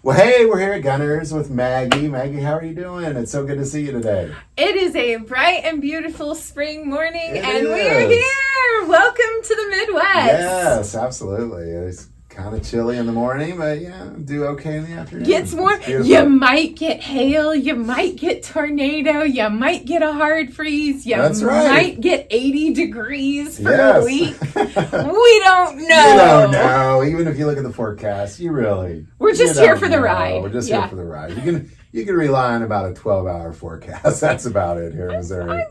Well, hey, we're here at Gunners with Maggie. Maggie, how are you doing? It's so good to see you today. It is a bright and beautiful spring morning, It and is. we're here. Welcome to the Midwest. Yes, absolutely. It's kind of chilly in the morning, but do okay in the afternoon. Gets warm. You might get hail. You might get tornado. You might get a hard freeze. You might get 80 degrees for a week. We don't know. You don't know. Even if you look at the forecast, we're just here for the ride. We're just here for the ride. You can rely on about a 12-hour forecast. That's about it here in Missouri.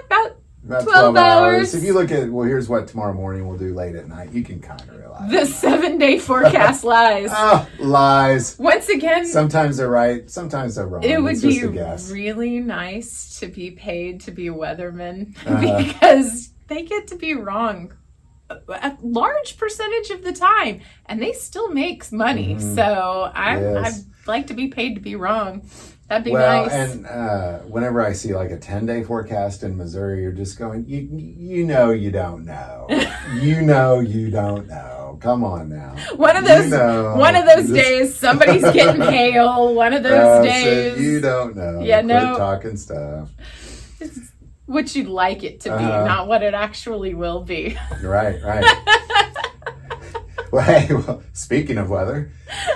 About 12 hours. If you look at, here's what tomorrow morning we'll do late at night. You can kind of realize. The 7-day forecast lies. Lies. Once again. Sometimes they're right. Sometimes they're wrong. It would be really nice to be paid to be a weatherman because they get to be wrong a large percentage of the time and they still make money. Mm-hmm. So I'd like to be paid to be wrong. That'd be nice. And whenever I see like a 10-day forecast in Missouri, you're just going, you know you don't know. You don't know. Come on now. One of those days, somebody's getting hail. One of those days. You don't know. Yeah, Quit talking stuff. It's what you'd like it to be, not what it actually will be. Right. Well, speaking of weather.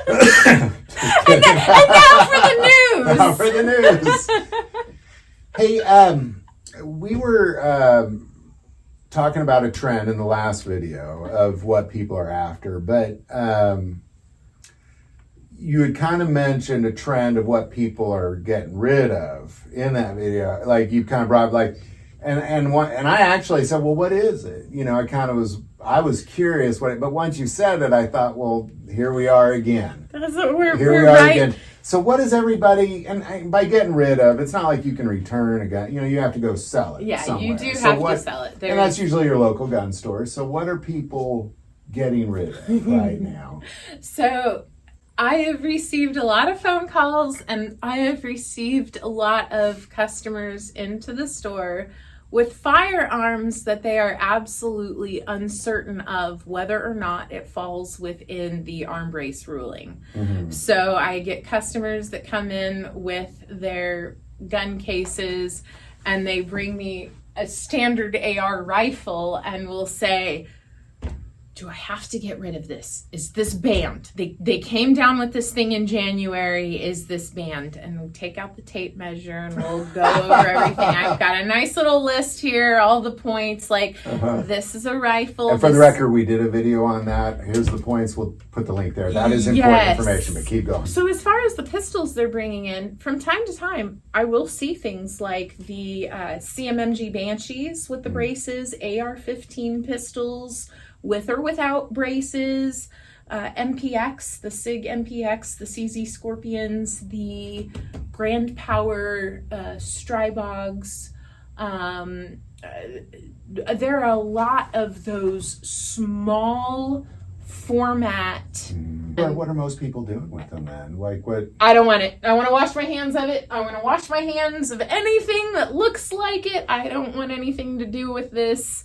and now for the news. Now for the news. Hey, we were talking about a trend in the last video of what people are after, but you had kind of mentioned a trend of what people are getting rid of in that video. Like you kind of brought and I actually said, well, what is it? I was curious but once you said it, I thought, well, here we are again. We're right. Again. So what is everybody, and by getting rid of, it's not like you can return a gun. You have to go sell it somewhere. You do have to sell it. And that's usually your local gun store. So what are people getting rid of right now? So I have received a lot of phone calls and I have received a lot of customers into the store with firearms that they are absolutely uncertain of whether or not it falls within the arm brace ruling. Mm-hmm. So I get customers that come in with their gun cases and they bring me a standard AR rifle and will say, do I have to get rid of this? Is this banned? They came down with this thing in January. Is this banned? And we'll take out the tape measure and we'll go over everything. I've got a nice little list here, all the points. This is a rifle. And for the record, we did a video on that. Here's the points. We'll put the link there. That is important information, but keep going. So as far as the pistols they're bringing in, from time to time, I will see things like the CMMG Banshees with the braces, AR-15 pistols, with or without braces, MPX, the SIG MPX, the CZ Scorpions, the Grand Power Strybogs. There are a lot of those small format. What are most people doing with them then? Like what? I don't want it. I want to wash my hands of it. I want to wash my hands of anything that looks like it. I don't want anything to do with this.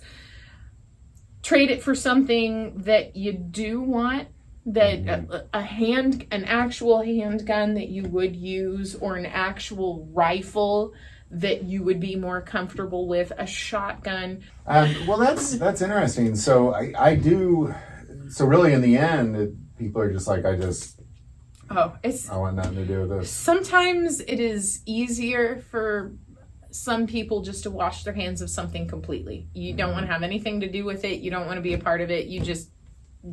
Trade it for something that you do want, that an actual handgun that you would use, or an actual rifle that you would be more comfortable with, a shotgun. Well, that's interesting. So I do. So really, in the end, people are just like, I want nothing to do with this. Sometimes it is easier for some people just to wash their hands of something completely. You don't want to have anything to do with it. You don't want to be a part of it. You just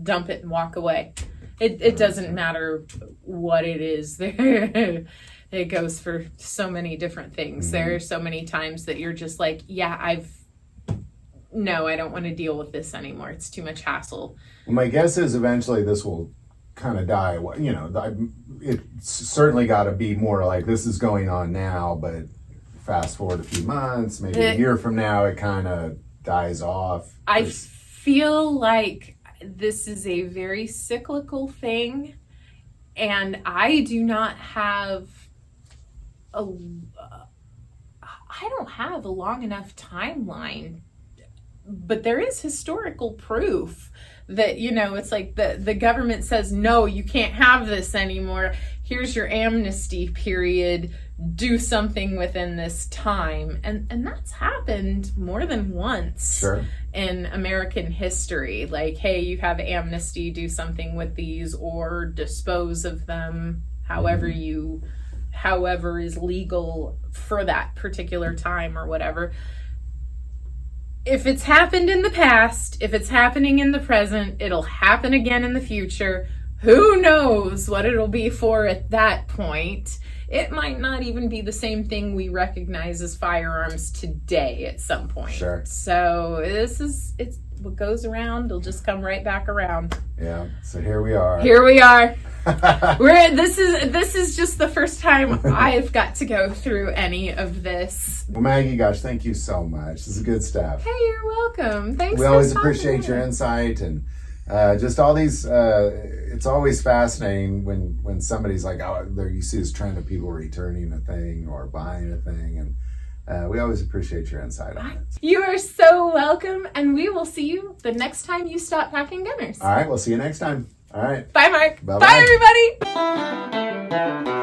dump it and walk away. It doesn't matter what it is. It goes for so many different things. Mm-hmm. There are so many times that you're just like, I don't want to deal with this anymore. It's too much hassle. Well, my guess is eventually this will kind of die away. It's certainly got to be more like this is going on now, but fast forward a few months, maybe a year from now, it kind of dies off. I feel like this is a very cyclical thing, and I do not have I don't have a long enough timeline but there is historical proof that, you know, it's like the government says, no, you can't have this anymore. Here's your amnesty period. Do something within this time. And that's happened more than once in American history. Like, hey, you have amnesty, do something with these or dispose of them however is legal for that particular time or whatever. If it's happened in the past, if it's happening in the present, it'll happen again in the future. Who knows what it'll be for at that point? It might not even be the same thing we recognize as firearms today at some point. Sure. So it's what goes around, it'll just come right back around. Yeah. So here we are. Here we are. This is just the first time I've got to go through any of this. Well, Maggie, gosh, thank you so much. This is good stuff. Hey, you're welcome. Thanks. We always appreciate your insight and just all these. It's always fascinating when somebody's like, oh, there you see this trend of people returning a thing or buying a thing, and we always appreciate your insight on it. You are so welcome, and we will see you the next time you stop packing gunners. All right, we'll see you next time. All right. Bye, Mark. Bye-bye. Bye, everybody.